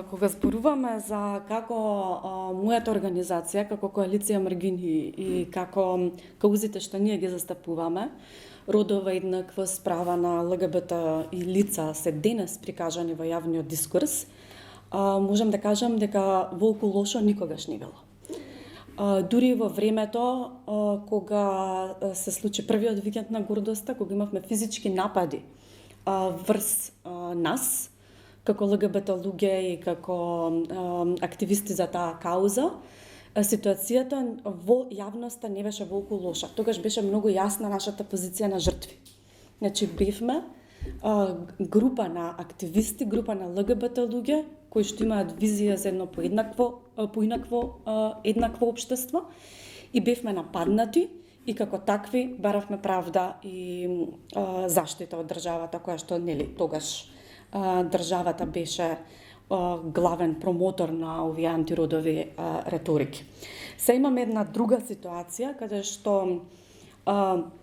Кога зборуваме за како мојата организација, како Коалиција Маргини и како каузите што ние ги застапуваме, родова еднаквост, права на ЛГБТ и лица се денес прикажани во јавниот дискурс, можам да кажам дека волку лошо никогаш не било. Дури во времето кога се случи првиот викенд на гордоста, кога имавме физички напади врз нас, како ЛГБТ луѓе и како активисти за таа кауза, ситуацијата во јавноста не беше волку лоша. Тогаш беше многу јасна нашата позиција на жртви. Значи бевме група на активисти, група на ЛГБТ луѓе кои што имаат визија за едно еднакво општество и бевме нападнати и како такви баравме правда и заштита од државата која што тогаш државата беше главен промотор на овие антиродови реторики. Се имаме една друга ситуација каде што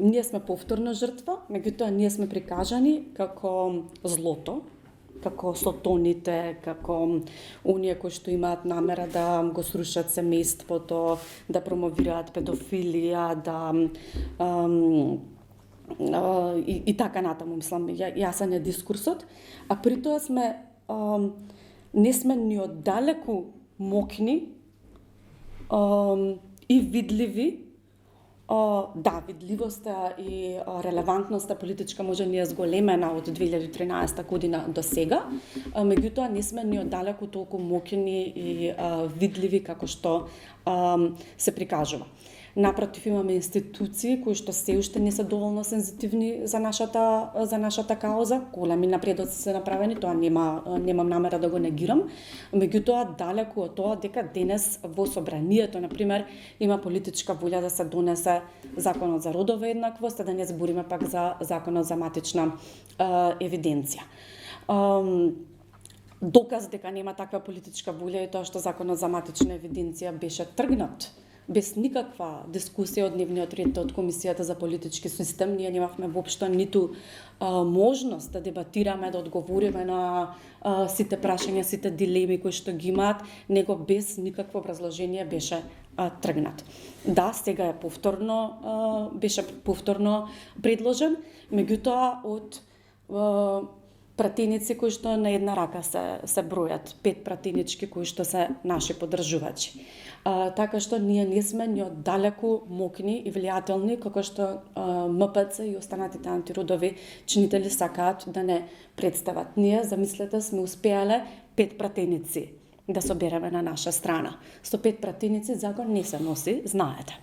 ние сме повторно жртва, меѓутоа ние сме прикажани како злото, како сотоните, како оние кои што имаат намера да го срушат семејството, да промовираат педофилија, и така натаму, мислам, јасен е дискурсот, а при тоа не сме ни оддалеку мокни и видливи. Да, видливоста и релевантноста политичка може ни е зголемена од 2013 година до сега, меѓутоа не сме ни оддалеку толку мокни и видливи како што се прикажува. Напротив, имаме институции кои што се уште не се доволно сензитивни за нашата кауза. Големи напредоци се направени, тоа немам намера да го негирам. Меѓутоа, далеку од тоа дека денес во собранието, например, има политичка волја да се донесе законот за родова еднаквост, да не збориме пак за законот за матична евиденција. Доказ дека нема таква политичка волја е тоа што законот за матична евиденција беше тргнат без никаква дискусија од дневниот ред од Комисијата за политички систем. Ние немавме воопшто ниту можност да дебатираме, да одговориме на сите прашања, сите дилеми кои што ги имаат, него без никакво образложение беше тргнат. Да, сега беше повторно предложен, меѓутоа од пратеници кои што на една рака се бројат, 5 пратенички кои што се наши поддржувачи. Така што ние не сме ни оддалеку мокни и влијателни како што МПЦ и останатите антиродови чинители сакаат да не представат. Ние, замислете, сме успеале 5 пратеници да собереме на наша страна. Со 5 пратеници закон не се носи, знаете.